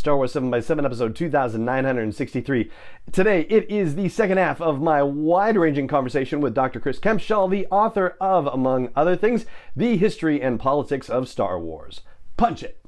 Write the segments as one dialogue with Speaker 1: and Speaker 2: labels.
Speaker 1: Star Wars 7x7, episode 2963. Today, it is the second half of my wide-ranging conversation with Dr. Chris Kempshall, the author of, among other things, The History and Politics of Star Wars. Punch it!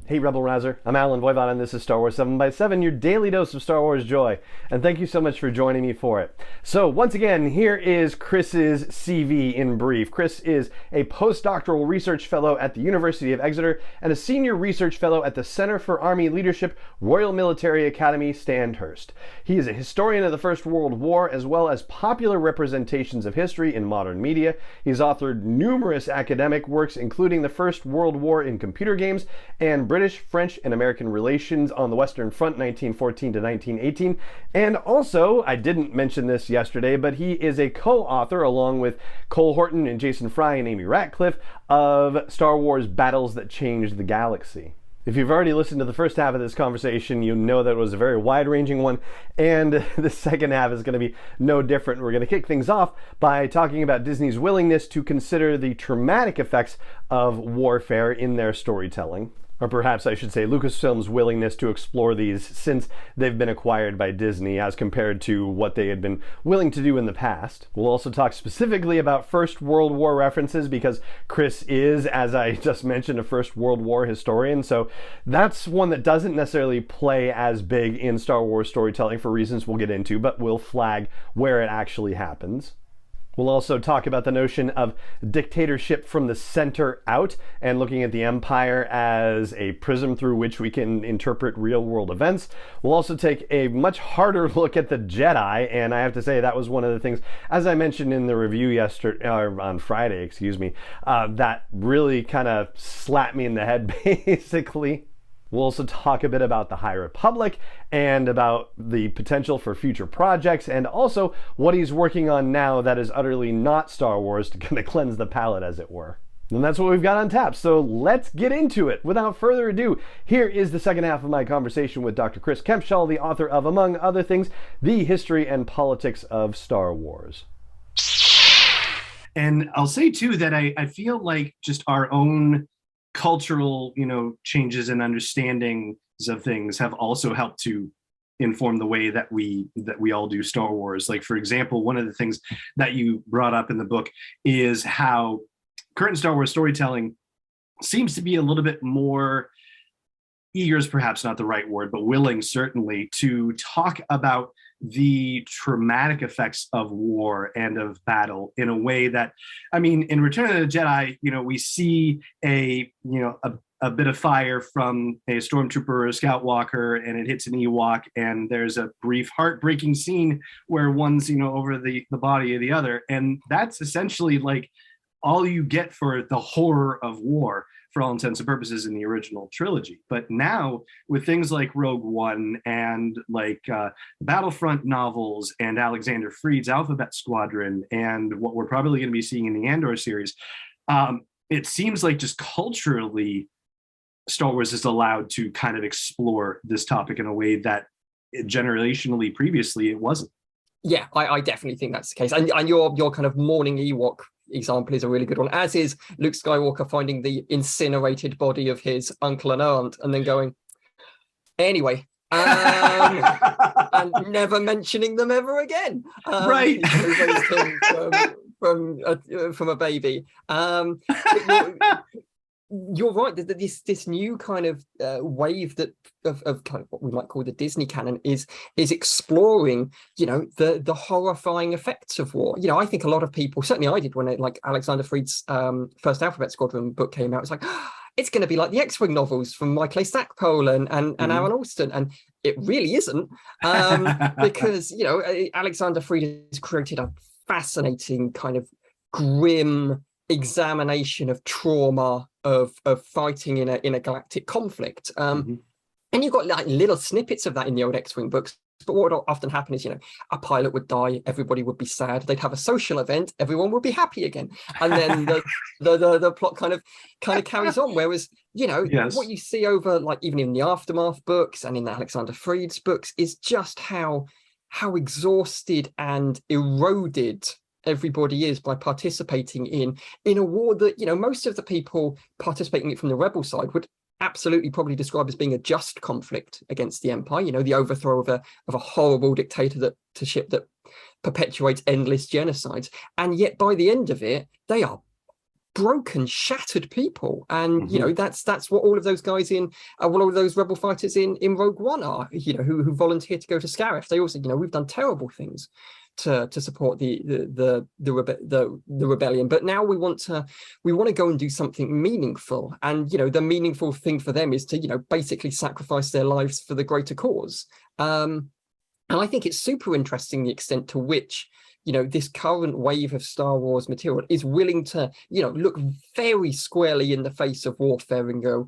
Speaker 1: Hey Rebel Rouser, I'm Alan Voivod and this is Star Wars 7x7, your daily dose of Star Wars joy. And thank you so much for joining me for it. So once again, here is Chris's CV in brief. Chris is a postdoctoral research fellow at the University of Exeter and a senior research fellow at the Center for Army Leadership, Royal Military Academy, Sandhurst. He is a historian of the First World War as well as popular representations of history in modern media. He's authored numerous academic works including the First World War in computer games and British, French, and American relations on the Western Front 1914 to 1918. And also, I didn't mention this yesterday, but he is a co-author along with Cole Horton and Jason Fry and Amy Ratcliffe of Star Wars Battles That Changed the Galaxy. If you've already listened to the first half of this conversation, you know that it was a very wide-ranging one, and the second half is going to be no different. We're going to kick things off by talking about Disney's willingness to consider the traumatic effects of warfare in their storytelling. Or perhaps I should say Lucasfilm's willingness to explore these since they've been acquired by Disney as compared to what they had been willing to do in the past. We'll also talk specifically about First World War references because Chris is, as I just mentioned, a First World War historian. So that's one that doesn't necessarily play as big in Star Wars storytelling for reasons we'll get into, but we'll flag where it actually happens. We'll also talk about the notion of dictatorship from the center out and looking at the Empire as a prism through which we can interpret real-world events. We'll also take a much harder look at the Jedi, and I have to say that was one of the things, as I mentioned in the review yesterday, on Friday, that really kind of slapped me in the head, basically. We'll also talk a bit about the High Republic and about the potential for future projects and also what he's working on now that is utterly not Star Wars to kind of cleanse the palate, as it were. And that's what we've got on tap, so let's get into it. Without further ado, here is the second half of my conversation with Dr. Chris Kempshall, the author of, among other things, The History and Politics of Star Wars.
Speaker 2: And I'll say, too, that I feel like just our own cultural, changes and understandings of things have also helped to inform the way that we all do Star Wars. Like, for example, one of the things that you brought up in the book is how current Star Wars storytelling seems to be a little bit more eager is perhaps not the right word, but willing certainly to talk about the traumatic effects of war and of battle in a way that, in Return of the Jedi, we see a bit of fire from a stormtrooper or a scout walker and it hits an Ewok and there's a brief heartbreaking scene where one's, over the body of the other. And that's essentially like all you get for the horror of war for all intents and purposes in the original trilogy. But now with things like Rogue One and like Battlefront novels and Alexander Freed's Alphabet Squadron and what we're probably going to be seeing in the Andor series, it seems like just culturally Star Wars is allowed to kind of explore this topic in a way that generationally previously it wasn't.
Speaker 3: Yeah, I definitely think that's the case. And your kind of mourning Ewok example is a really good one, as is Luke Skywalker finding the incinerated body of his uncle and aunt and then going, anyway, and never mentioning them ever again.
Speaker 2: Right.
Speaker 3: From a baby. You're right that this new kind of wave of kind of what we might call the Disney canon is exploring, the horrifying effects of war. I think a lot of people, certainly I did when Alexander Freed's first Alphabet Squadron book came out, it's like, it's going to be like the X-Wing novels from Michael A. Stackpole and Aaron Alston, and it really isn't, because Alexander Freed has created a fascinating kind of grim examination of trauma of fighting in a galactic conflict, and you've got like little snippets of that in the old X-Wing books. But what would often happen is, a pilot would die, everybody would be sad, they'd have a social event, everyone would be happy again, and then the plot kind of carries on. Whereas, yes, what you see over, like, even in the Aftermath books and in the Alexander Freed's books is just how how exhausted and eroded everybody is by participating in a war that, you know, most of the people participating in it from the rebel side would absolutely probably describe as being a just conflict against the empire, you know, the overthrow of a horrible dictatorship that perpetuates endless genocides. And yet by the end of it, they are broken, shattered people. And you know, that's what all of those guys in all of those rebel fighters in Rogue One are, you know, who volunteered to go to Scarif. They also, you know, we've done terrible things to support the rebellion, but now we want to go and do something meaningful. And you know, the meaningful thing for them is to, you know, basically sacrifice their lives for the greater cause. And I think it's super interesting the extent to which, you know, this current wave of Star Wars material is willing to, you know, look very squarely in the face of warfare and go,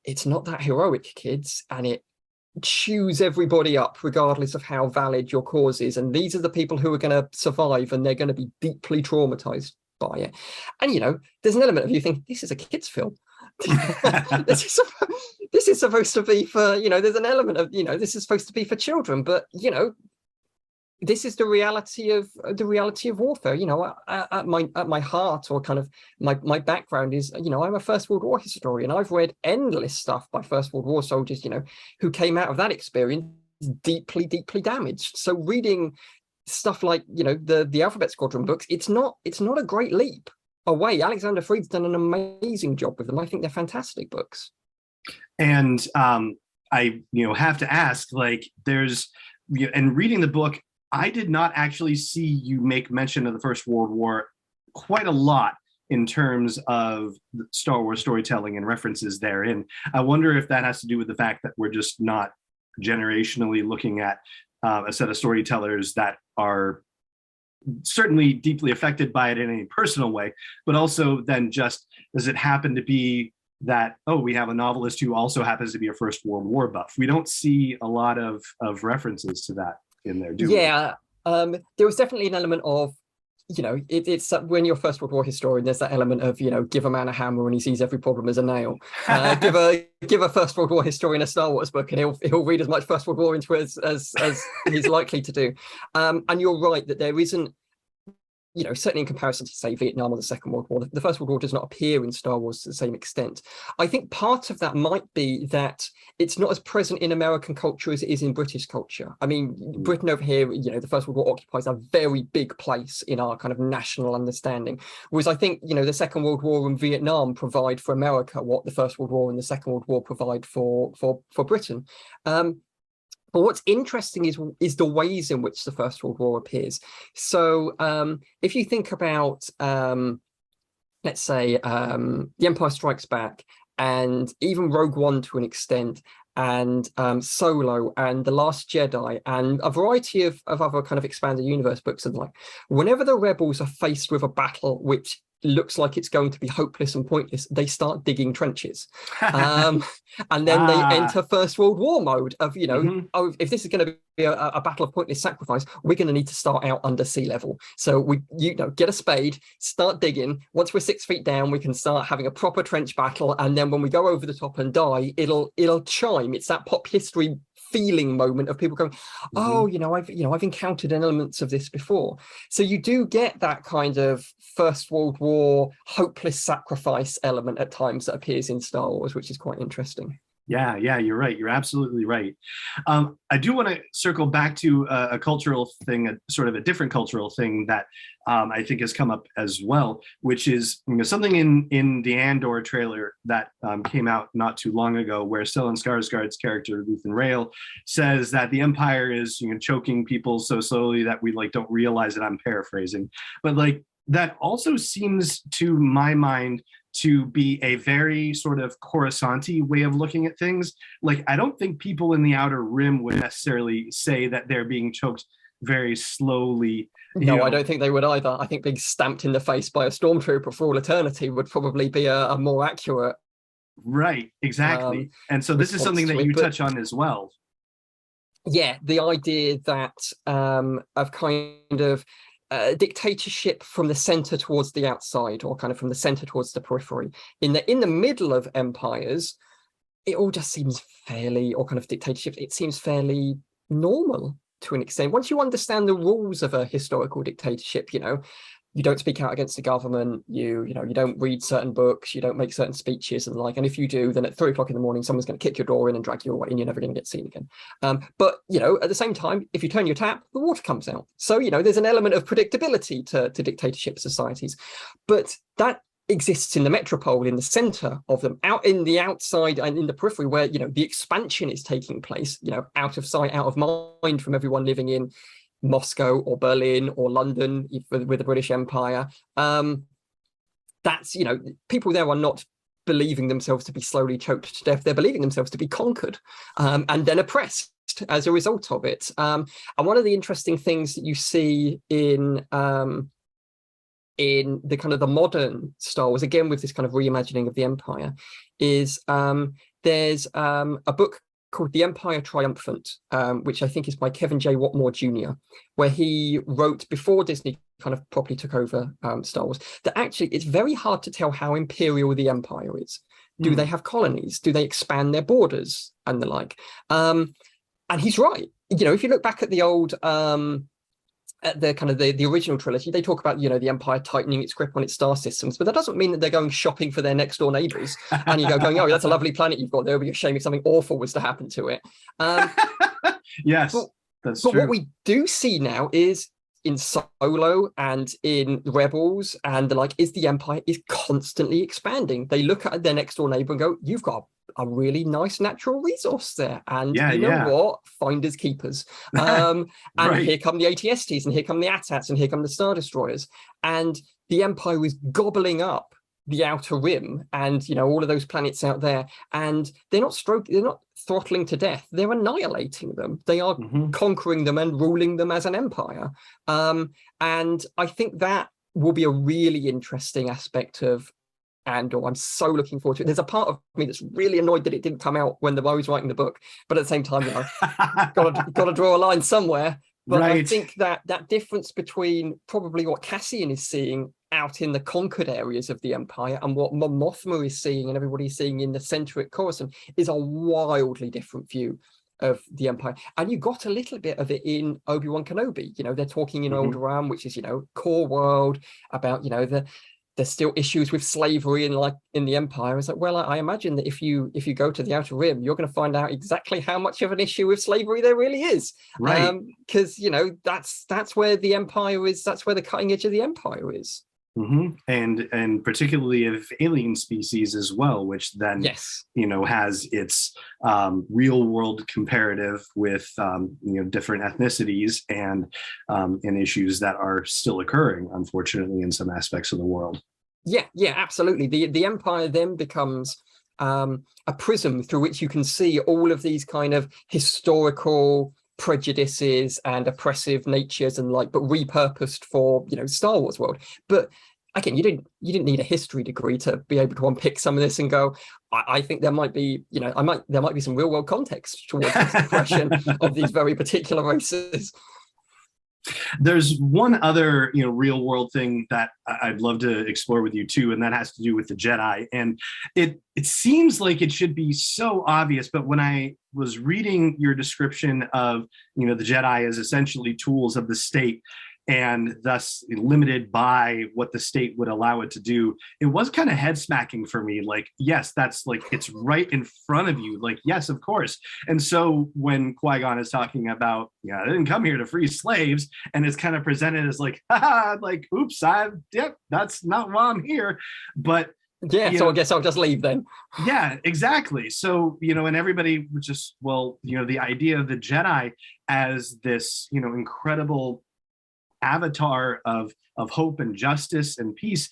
Speaker 3: it's not that heroic, kids, and it chews everybody up regardless of how valid your cause is. And these are the people who are going to survive, and they're going to be deeply traumatized by it. And, you know, there's an element of you think, this is a kid's film. This is supposed to be for, you know, there's an element of, you know, this is supposed to be for children, but, you know, this is the reality of warfare. You know, at my heart, or kind of my background is, you know, I'm a First World War historian. I've read endless stuff by First World War soldiers, you know, who came out of that experience deeply, deeply damaged. So reading stuff like, you know, the Alphabet Squadron books, it's not a great leap away. Alexander Freed's done an amazing job with them. I think they're fantastic books.
Speaker 2: And I, you know, have to ask, like, there's, you know, and reading the book, I did not actually see you make mention of the First World War quite a lot in terms of Star Wars storytelling and references therein. I wonder if that has to do with the fact that we're just not generationally looking at a set of storytellers that are certainly deeply affected by it in any personal way, but also then just, does it happen to be that, oh, we have a novelist who also happens to be a First World War buff? We don't see a lot of references to that in there, do we?
Speaker 3: Yeah, there was definitely an element of, you know, it's when you're a First World War historian, there's that element of, you know, give a man a hammer and he sees every problem as a nail. Give a First World War historian a Star Wars book and he'll read as much First World War into it as he's likely to do. And you're right that there isn't, you know, certainly in comparison to, say, Vietnam or the Second World War, the First World War does not appear in Star Wars to the same extent. I think part of that might be that it's not as present in American culture as it is in British culture. I mean, Britain over here, you know, the First World War occupies a very big place in our kind of national understanding. Whereas I think, you know, the Second World War and Vietnam provide for America what the First World War and the Second World War provide for Britain. But what's interesting is the ways in which the First World War appears. So if you think about, let's say, The Empire Strikes Back, and even Rogue One to an extent, and Solo, and The Last Jedi, and a variety of other kind of expanded universe books, and like, whenever the rebels are faced with a battle which looks like it's going to be hopeless and pointless, they start digging trenches. And then they enter First World War mode of, you know, oh, if this is going to be a battle of pointless sacrifice, we're going to need to start out under sea level. So we, you know, get a spade, start digging. Once we're 6 feet down, we can start having a proper trench battle. And then when we go over the top and die, it'll chime. It's that pop history feeling moment of people going, oh, I've encountered elements of this before. So you do get that kind of First World War hopeless sacrifice element at times that appears in Star Wars, which is quite interesting.
Speaker 2: Yeah, you're right. You're absolutely right. I do want to circle back to a cultural thing, a sort of a different cultural thing that I think has come up as well, which is, you know, something in the Andor trailer that came out not too long ago, where Stellan Skarsgård's character Luthen Rael says that the Empire is, you know, choking people so slowly that we like don't realize it. I'm paraphrasing, but like that also seems, to my mind, to be a very sort of Coruscant-y way of looking at things. Like, I don't think people in the Outer Rim would necessarily say that they're being choked very slowly.
Speaker 3: No, I don't think they would either. I think being stamped in the face by a stormtrooper for all eternity would probably be a more accurate.
Speaker 2: Right, exactly. And so this is something that you touch on as well.
Speaker 3: Yeah, the idea that of kind of dictatorship from the center towards the outside, or kind of from the center towards the periphery. In the middle of empires, it all just seems fairly, or kind of dictatorship, it seems fairly normal to an extent. Once you understand the rules of a historical dictatorship, you don't speak out against the government, you don't read certain books, you don't make certain speeches and the like. And if you do, then at 3 o'clock in the morning, someone's going to kick your door in and drag you away, and you're never going to get seen again. But at the same time, if you turn your tap, the water comes out. So there's an element of predictability to dictatorship societies, but that exists in the metropole, in the center of them. Out in the outside and in the periphery, where the expansion is taking place, out of sight, out of mind from everyone living in Moscow or Berlin or London with the British Empire. That's people there are not believing themselves to be slowly choked to death. They're believing themselves to be conquered and then oppressed as a result of it. And one of the interesting things that you see in the kind of the modern Star Wars, again with this kind of reimagining of the Empire, is there's a book called The Empire Triumphant, which I think is by Kevin J. Watmore Jr., where he wrote before Disney kind of properly took over Star Wars, that actually it's very hard to tell how imperial the Empire is. Do they have colonies? Do they expand their borders and the like? And he's right. If you look back at the old at the kind of the original trilogy, they talk about the Empire tightening its grip on its star systems, but that doesn't mean that they're going shopping for their next door neighbors and going, oh, that's a lovely planet you've got there, it would be a shame if something awful was to happen to it.
Speaker 2: Yes, that's true.
Speaker 3: But what we do see now is in Solo and in Rebels and the like, is the Empire is constantly expanding. They look at their next door neighbor and go, you've got a really nice natural resource there, and what, finders keepers. And right. Here come the ATSTs, and here come the AT-ATs, and here come the Star Destroyers, and the Empire is gobbling up the Outer Rim and all of those planets out there, and they're not throttling to death, they're annihilating them. They are conquering them and ruling them as an empire. And I think that will be a really interesting aspect of Andor. I'm so looking forward to it. There's a part of me that's really annoyed that it didn't come out when I was writing the book, but at the same time, got to draw a line somewhere. But right. I think that difference between probably what Cassian is seeing out in the conquered areas of the Empire and what Mon Mothma is seeing and everybody's seeing in the center at Coruscant is a wildly different view of the Empire. And you got a little bit of it in Obi-Wan Kenobi. They're talking in Alderaan, which is core world, about there's still issues with slavery in the Empire. It's like, well, I imagine that if you go to the Outer Rim, you're going to find out exactly how much of an issue with slavery there really is. Right. Because that's where the Empire is. That's where the cutting edge of the Empire is.
Speaker 2: And particularly of alien species as well, which then has its real world comparative with different ethnicities and issues that are still occurring, unfortunately, in some aspects of the world.
Speaker 3: Yeah, absolutely. The Empire then becomes a prism through which you can see all of these kind of historical prejudices and oppressive natures and but repurposed for Star Wars world. But again, you didn't need a history degree to be able to unpick some of this and go, I think there might be there might be some real world context towards this oppression of these very particular races.
Speaker 2: There's one other real world thing that I'd love to explore with you too, and that has to do with the Jedi. And it seems like it should be so obvious, but when I was reading your description of the Jedi as essentially tools of the state and thus limited by what the state would allow it to do, it was kind of head smacking for me. Yes, that's it's right in front of you. Yes, of course. And so when Qui-Gon is talking about, I didn't come here to free slaves, and it's kind of presented as oops, that's not why I'm here. But
Speaker 3: so I guess I'll just leave then.
Speaker 2: Yeah, exactly. So, and everybody was just, the idea of the Jedi as this, incredible avatar of hope and justice and peace,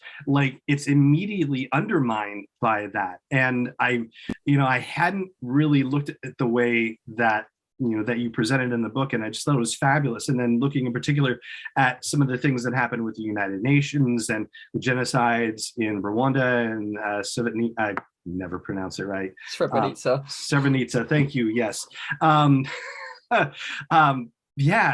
Speaker 2: it's immediately undermined by that. And I hadn't really looked at it the way that that you presented in the book, and I just thought it was fabulous. And then looking in particular at some of the things that happened with the United Nations and the genocides in Rwanda and I never pronounce it right. Srebrenica. Thank you. Yes.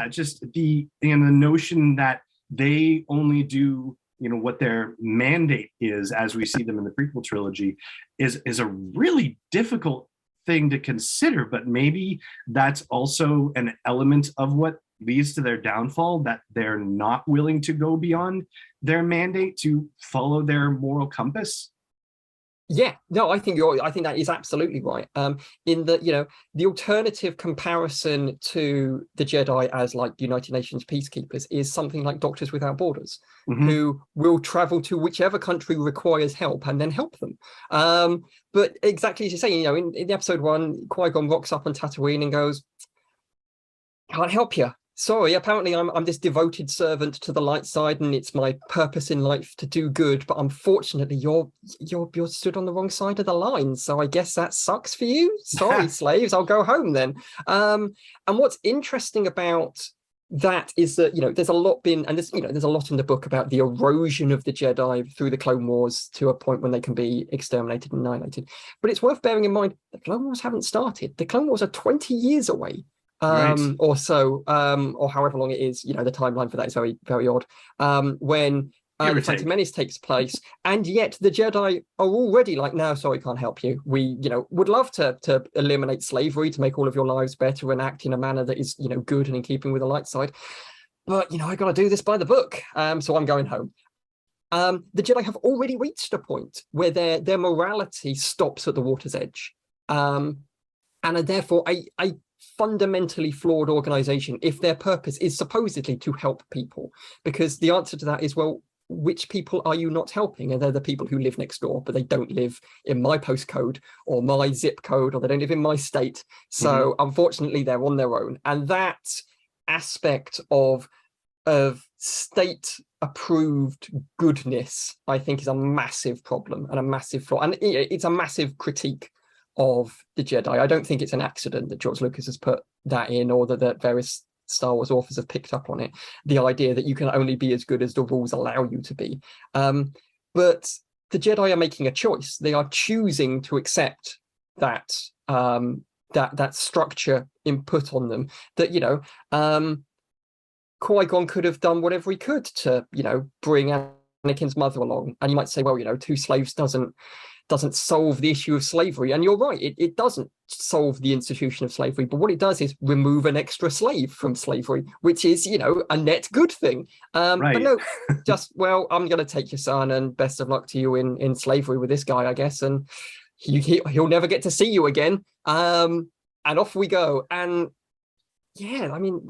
Speaker 2: Just the notion that they only do what their mandate is, as we see them in the prequel trilogy, is a really difficult thing to consider. But maybe that's also an element of what leads to their downfall, that they're not willing to go beyond their mandate to follow their moral compass?
Speaker 3: Yeah, no, I think that is absolutely right. In the, the alternative comparison to the Jedi as like United Nations peacekeepers is something like Doctors Without Borders, who will travel to whichever country requires help and then help them. But exactly as you say, in episode 1, Qui-Gon rocks up on Tatooine and goes, "Can't help you. Sorry, apparently I'm this devoted servant to the light side, and it's my purpose in life to do good. But unfortunately, you're stood on the wrong side of the line. So I guess that sucks for you. Sorry, slaves. I'll go home then." And what's interesting about that is that there's a lot and there's a lot in the book about the erosion of the Jedi through the Clone Wars to a point when they can be exterminated and annihilated. But it's worth bearing in mind the Clone Wars haven't started. The Clone Wars are 20 years away.
Speaker 2: Right.
Speaker 3: Or so, or however long it is, the timeline for that is very, very odd. When the Phantom Menace takes place, and yet the Jedi are already like, "No, sorry, can't help you. We, would love to eliminate slavery, to make all of your lives better and act in a manner that is, good and in keeping with the light side. But I got to do this by the book. So I'm going home." The Jedi have already reached a point where their morality stops at the water's edge, and are therefore a fundamentally flawed organization if their purpose is supposedly to help people, because the answer to that is, well, which people are you not helping? And they're the people who live next door, but they don't live in my postcode or my zip code, or they don't live in my state. So unfortunately they're on their own. And that aspect of state approved goodness, I think, is a massive problem and a massive flaw, and it's a massive critique of the Jedi. I don't think it's an accident that George Lucas has put that in, or that various Star Wars authors have picked up on it. The idea that you can only be as good as the rules allow you to be. But the Jedi are making a choice. They are choosing to accept that that structure input on them. That Qui-Gon could have done whatever he could to bring Anakin's mother along, and you might say, well, 2 slaves doesn't solve the issue of slavery. And you're right, it doesn't solve the institution of slavery, but what it does is remove an extra slave from slavery, which is, a net good thing.
Speaker 2: Right.
Speaker 3: But no, just, well, I'm going to take your son, and best of luck to you in slavery with this guy, I guess. And he'll never get to see you again. And off we go. And yeah, I mean,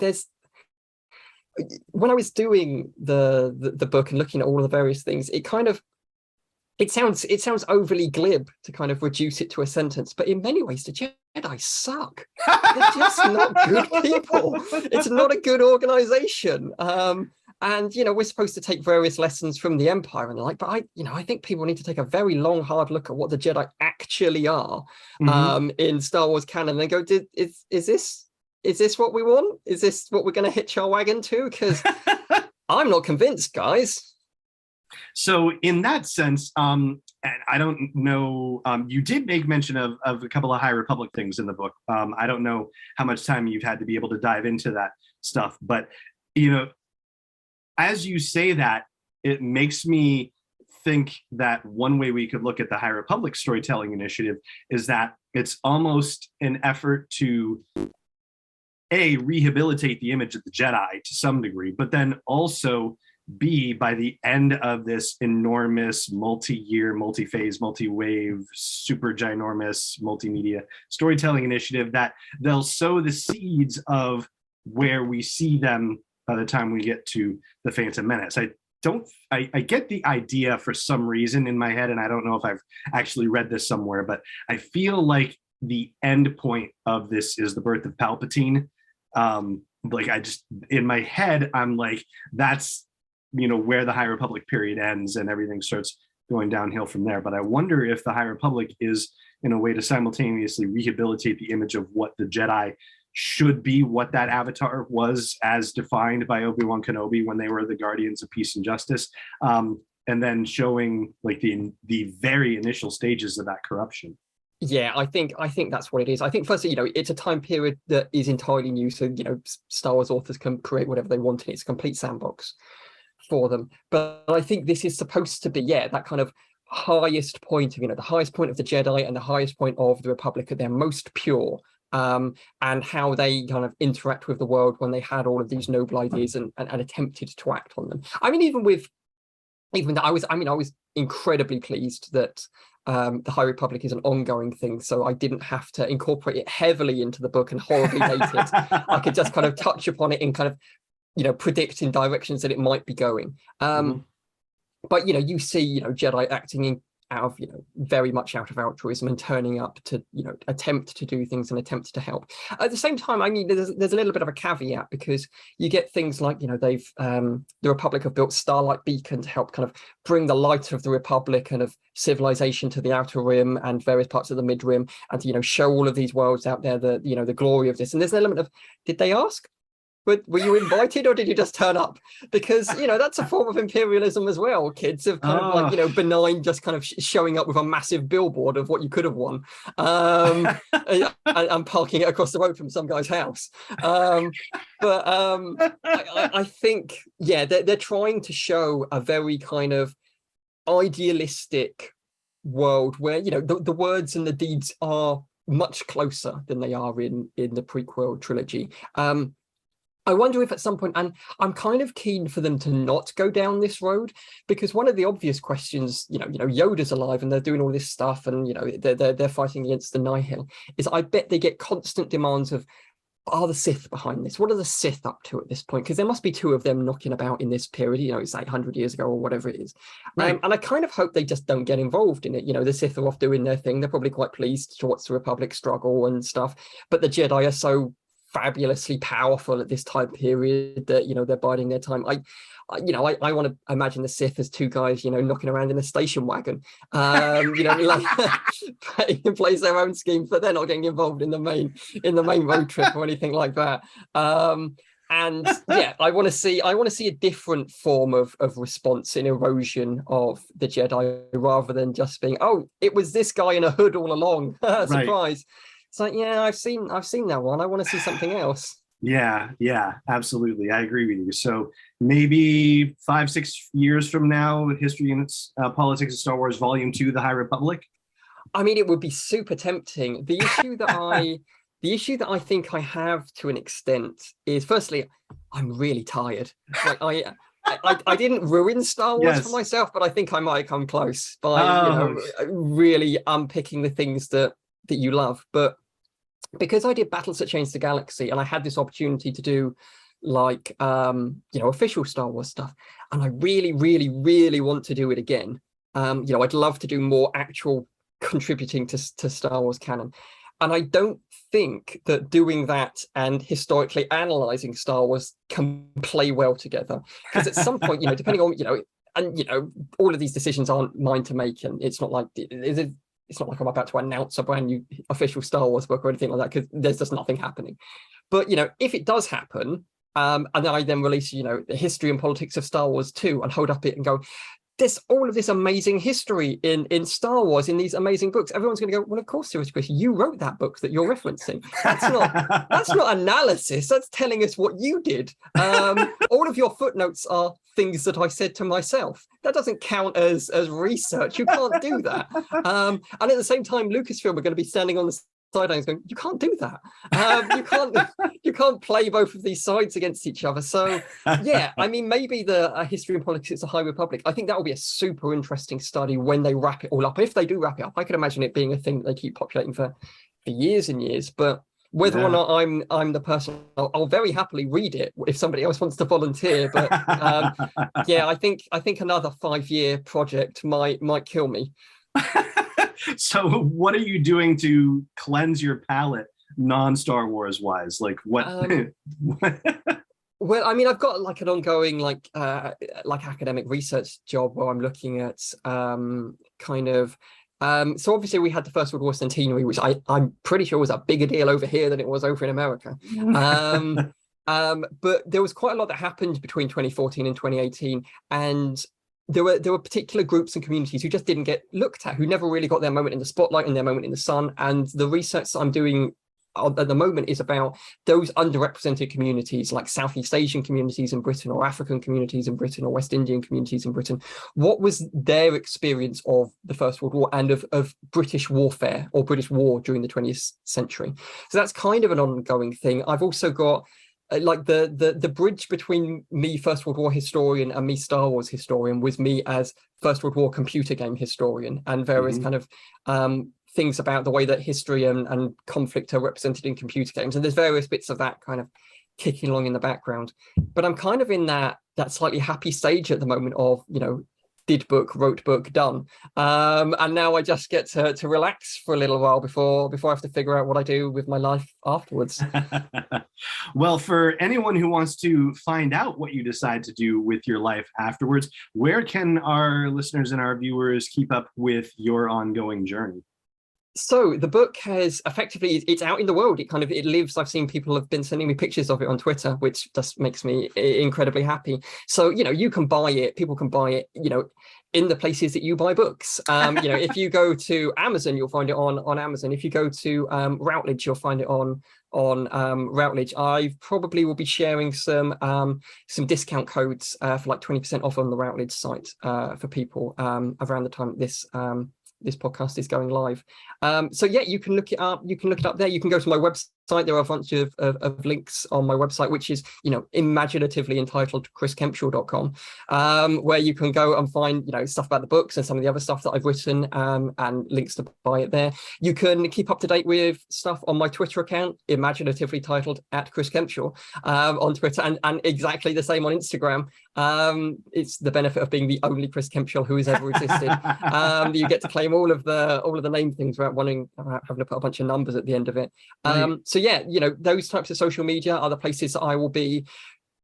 Speaker 3: when I was doing the book and looking at all of the various things, it sounds overly glib to kind of reduce it to a sentence, but in many ways the Jedi suck. They're just not good people. It's not a good organization. And we're supposed to take various lessons from the Empire and the like, but I think people need to take a very long, hard look at what the Jedi actually are in Star Wars canon, and go, is this what we want? Is this what we're going to hitch our wagon to? Because I'm not convinced, guys.
Speaker 2: So in that sense, and I don't know, you did make mention of a couple of High Republic things in the book. I don't know how much time you've had to be able to dive into that stuff, but as you say that, it makes me think that one way we could look at the High Republic storytelling initiative is that it's almost an effort to rehabilitate the image of the Jedi to some degree, but then also B, by the end of this enormous multi-year, multi-phase, multi-wave, super ginormous multimedia storytelling initiative, that they'll sow the seeds of where we see them by the time we get to the Phantom Menace. I get the idea for some reason in my head, and I don't know if I've actually read this somewhere, but I feel like the end point of this is the birth of Palpatine. In my head, I'm like, that's where the High Republic period ends and everything starts going downhill from there. But I wonder if the High Republic is in a way to simultaneously rehabilitate the image of what the Jedi should be, what that avatar was as defined by Obi-Wan Kenobi when they were the guardians of peace and justice, and then showing like the very initial stages of that corruption.
Speaker 3: Yeah, I think that's what it is. I think firstly, it's a time period that is entirely new, so Star Wars authors can create whatever they want, and it's a complete sandbox for them. But I think this is supposed to be, that kind of highest point of, the highest point of the Jedi and the highest point of the Republic at their most pure, and how they kind of interact with the world when they had all of these noble ideas and attempted to act on them. I mean, even that, I was incredibly pleased that the High Republic is an ongoing thing, so I didn't have to incorporate it heavily into the book and horribly date it. I could just kind of touch upon it and kind of, predict in directions that it might be going. But you see, Jedi acting out of, very much out of altruism and turning up to, attempt to do things and attempt to help. At the same time, I mean, there's a little bit of a caveat, because you get things like, they've the Republic have built Starlight Beacon to help kind of bring the light of the Republic and of civilization to the Outer Rim and various parts of the Mid Rim, and to, show all of these worlds out there the glory of this. And there's an element of, did they ask? Were you invited, or did you just turn up? Because, that's a form of imperialism as well. Kids have kind of like, benign, just kind of showing up with a massive billboard of what you could have won, and parking it across the road from some guy's house. I think, they're trying to show a very kind of idealistic world where, the words and the deeds are much closer than they are in the prequel trilogy. I wonder if at some point, and I'm kind of keen for them to not go down this road, because one of the obvious questions, Yoda's alive and they're doing all this stuff, and they're fighting against the Nihil, is I bet they get constant demands of, are the Sith behind this? What are the Sith up to at this point? Because there must be two of them knocking about in this period, it's 800 years ago or whatever it is. Right. And I kind of hope they just don't get involved in it. The Sith are off doing their thing. They're probably quite pleased to watch the Republic struggle and stuff, but the Jedi are so fabulously powerful at this time period that they're biding their time. I want to imagine the Sith as two guys knocking around in a station wagon, like putting in place their own schemes, but they're not getting involved in the main road trip or anything like that. And I want to see a different form of response in erosion of the Jedi, rather than just being, oh, it was this guy in a hood all along. Surprise. Right. It's like, I've seen that one. I want to see something else.
Speaker 2: Yeah, absolutely. I agree with you. So maybe 5-6 years from now, History and Politics of Star Wars Volume 2, The High Republic.
Speaker 3: I mean, it would be super tempting. The issue that I think I have to an extent is, firstly, I'm really tired. Like I didn't ruin Star Wars for myself, but I think I might come close by really unpicking the things that you love. But because I did Battles That Changed the Galaxy, and I had this opportunity to do like official Star Wars stuff, and I really, really, really want to do it again. I'd love to do more actual contributing to Star Wars canon. And I don't think that doing that and historically analyzing Star Wars can play well together. Because at some point, depending on, all of these decisions aren't mine to make, and it's not like I'm about to announce a brand new official Star Wars book or anything like that, because there's just nothing happening. But, if it does happen, and then I then release, the History and Politics of Star Wars 2 and hold up it and go, there's all of this amazing history in Star Wars, in these amazing books. Everyone's going to go, well, of course, seriously, Chris, you wrote that book that you're referencing. That's not analysis. That's telling us what you did. All of your footnotes are things that I said to myself. That doesn't count as research. You can't do that. And at the same time, Lucasfilm are going to be standing on the sidelines going, you can't do that. You can't play both of these sides against each other. So I mean, maybe the History and Politics of the High Republic, I think that will be a super interesting study when they wrap it all up. If they do wrap it up, I could imagine it being a thing that they keep populating for years and years. But whether or not I'm the person, I'll very happily read it if somebody else wants to volunteer. But I think another 5-year project might kill me.
Speaker 2: So what are you doing to cleanse your palate non-Star Wars wise? Like what?
Speaker 3: Well, I mean, I've got like an ongoing like academic research job where I'm looking at so obviously we had the First World War centenary, which I'm pretty sure was a bigger deal over here than it was over in America. But there was quite a lot that happened between 2014 and 2018, and there were particular groups and communities who just didn't get looked at, who never really got their moment in the spotlight and their moment in the sun. And the research that I'm doing, at the moment is about those underrepresented communities, like Southeast Asian communities in Britain, or African communities in Britain, or West Indian communities in Britain. What was their experience of the First World War and of British warfare or British war during the 20th century? So that's kind of an ongoing thing. I've also got like the bridge between me, First World War historian, and me, Star Wars historian, was me as First World War computer game historian, and various kind of things about the way that history and conflict are represented in computer games. And there's various bits of that kind of kicking along in the background. But I'm kind of in that slightly happy stage at the moment of, you know, did book, wrote book, done. And now I just get to relax for a little while before I have to figure out what I do with my life afterwards.
Speaker 2: Well, for anyone who wants to find out what you decide to do with your life afterwards, where can our listeners and our viewers keep up with your ongoing journey?
Speaker 3: So the book has effectively, it's out in the world. It lives. I've seen people have been sending me pictures of it on Twitter, which just makes me incredibly happy. So, you know, you can buy it. People can buy it, you know, in the places that you buy books. You know, if you go to Amazon, you'll find it on Amazon. If you go to Routledge, you'll find it on Routledge. I probably will be sharing some discount codes for like 20% off on the Routledge site for people around the time this podcast is going live. So yeah, you can look it up. You can look it up there. You can go to my website. There are a bunch of links on my website, which is, you know, imaginatively entitled chriskempshall.com, where you can go and find, you know, stuff about the books and some of the other stuff that I've written, and links to buy it there. You can keep up to date with stuff on my Twitter account, imaginatively titled @ChrisKempshall, on Twitter, and exactly the same on Instagram. It's the benefit of being the only Chris Kempshall who has ever existed. You get to claim all of the name things without having to put a bunch of numbers at the end of it. So yeah, you know, those types of social media are the places that I will be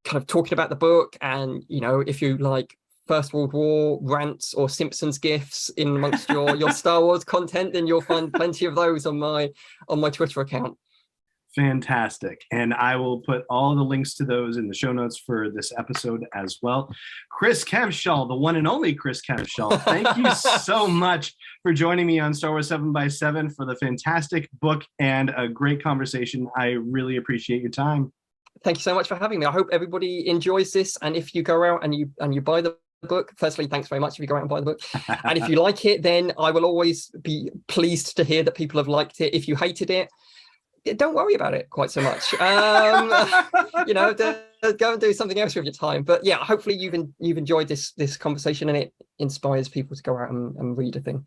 Speaker 3: kind of talking about the book. And, you know, if you like First World War rants or Simpsons gifs in amongst your Star Wars content, then you'll find plenty of those on my Twitter account.
Speaker 2: Fantastic. And I will put all the links to those in the show notes for this episode as well. Chris Kempshall, the one and only Chris Kempshall, thank you so much for joining me on Star Wars 7x7 for the fantastic book and a great conversation. I really appreciate your time.
Speaker 3: Thank you so much for having me. I hope everybody enjoys this. And if you go out and you buy the book, firstly, thanks very much if you go out and buy the book. And if you like it, then I will always be pleased to hear that people have liked it. If you hated it, don't worry about it quite so much. You know, go and do something else with your time. But yeah, hopefully you've enjoyed this conversation, and it inspires people to go out and read a thing.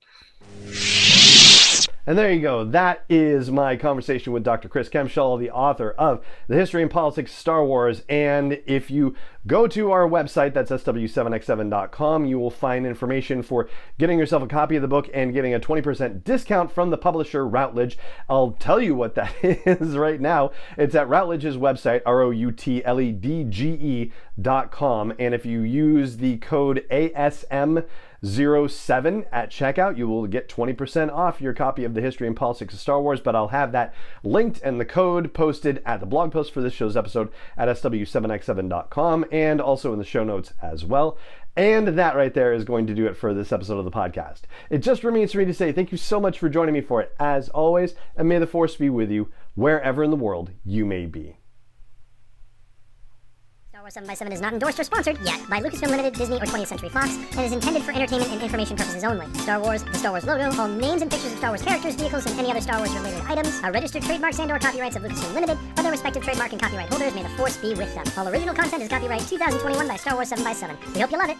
Speaker 1: And there you go. That is my conversation with Dr. Chris Kempshall, the author of The History and Politics of Star Wars. And if you go to our website, that's sw7x7.com, you will find information for getting yourself a copy of the book and getting a 20% discount from the publisher Routledge. I'll tell you what that is right now. It's at Routledge's website, ROUTLEDGE.com. And if you use the code ASM07 at checkout, you will get 20% off your copy of The History and Politics of Star Wars. But I'll have that linked and the code posted at the blog post for this show's episode at sw7x7.com and also in the show notes as well. And that right there is going to do it for this episode of the podcast. It just remains for me to say thank you so much for joining me for it, as always, and may the Force be with you wherever in the world you may be.
Speaker 4: Star Wars 7x7 is not endorsed or sponsored yet by Lucasfilm Limited, Disney, or 20th Century Fox, and is intended for entertainment and information purposes only. Star Wars, the Star Wars logo, all names and pictures of Star Wars characters, vehicles, and any other Star Wars related items are registered trademarks and/or copyrights of Lucasfilm Limited, or their respective trademark and copyright holders. May the Force be with them. All original content is copyright 2021 by Star Wars 7x7. We hope you love it.